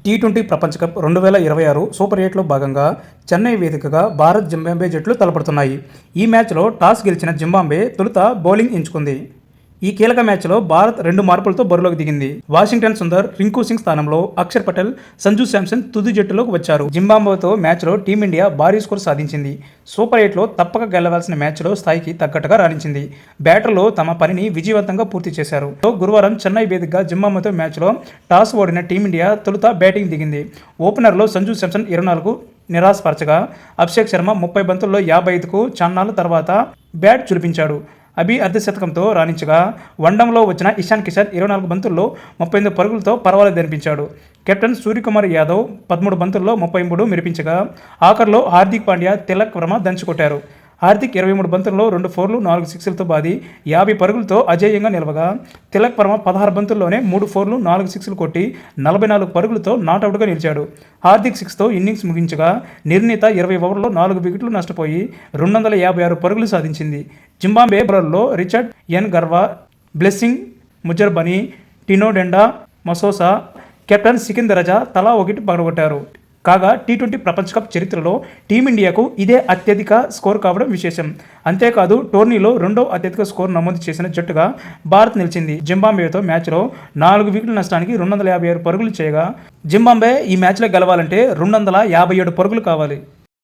T20 ప్రపంచ cup 2026 super 8లో భాగంగా చెన్నై వేదికగా భారత్ జింబాబ్వే జట్లు తలపడుతున్నాయి. ఈ మ్యాచ్లో టాస్ గెలిచిన జింబాబ్వే తొలుత బౌలింగ్ ఎంచుకుంది. ఈ కీలక మ్యాచ్లో భారత్ 2 మార్పులతో బరిలోకి దిగింది. వాషింగ్టన్ సుందర్, రింకు సింగ్ స్థానంలో అక్షర్ పటేల్, సంజు శాంసన్ తుది జట్టులోకి వచ్చారు. జింబాబ్వేతో మ్యాచ్లో టీమిండియా భారీ స్కోర్ సాధించింది. సూపర్ 8లో తప్పక గెలవాల్సిన మ్యాచ్లో స్థాయికి తగ్గట్టుగా రాణించింది. బ్యాటర్లు తమ పనిని విజయవంతంగా పూర్తి చేశారు. గురువారం చెన్నై వేదికగా జింబాబ్వేతో మ్యాచ్లో టాస్ ఓడిన టీమిండియా తొలుత బ్యాటింగ్ దిగింది. ఓపెనర్లో సంజు శాంసన్ 24 నిరాశపరచగా, అభిషేక్ శర్మ 30 బంతుల్లో 55కు చాన్నాళ్ల తర్వాత బ్యాట్ చులిపించాడు. అభి అర్ధశతకంతో రాణించగా, వన్డౌన్లో వచ్చిన ఇషాన్ కిషన్ 24 బంతుల్లో 38 పరుగులతో పర్వాలేదనిపించాడు. కెప్టెన్ సూర్యకుమార్ యాదవ్ 13 బంతుల్లో 33 మెరిపించగా, ఆఖర్లో హార్దిక్ పాండ్యా, తిలక్ వర్మ దంచుకొట్టారు. హార్దిక్ 23 బంతుల్లో 2 4లు 4 6లతో బాది 50 పరుగులతో అజేయంగా నిలవగా, తిలక్ వర్మ 16 బంతుల్లోనే 3 4లు 4 6లు కొట్టి 44 పరుగులతో నాటౌట్గా నిలిచాడు. హార్దిక్ 6తో ఇన్నింగ్స్ ముగించగా, నిర్ణీత 20 ఓవర్లలో 4 వికెట్లు నష్టపోయి 256 పరుగులు సాధించింది. జింబాబ్వే బౌలర్లలో రిచర్డ్ ఎన్ Garhwa, blessing ముజర్బనీ, Tino డెండా మసోసా, captain Sikandar రజా తలా ఒకటి పడగొట్టారు. కాగా టీ20 ప్రపంచ కప్ చరిత్రలో టీమిండియాకు ఇదే అత్యధిక స్కోర్ కావడం విశేషం. అంతేకాదు టోర్నీలో రెండో అత్యధిక స్కోర్ నమోదు చేసిన జట్టుగా భారత్ నిలిచింది. జింబాబ్వేతో మ్యాచ్లో 4 వికెట్ల నష్టానికి 256 పరుగులు చేయగా, జింబాబ్వే ఈ మ్యాచ్లో గెలవాలంటే 257 పరుగులు కావాలి.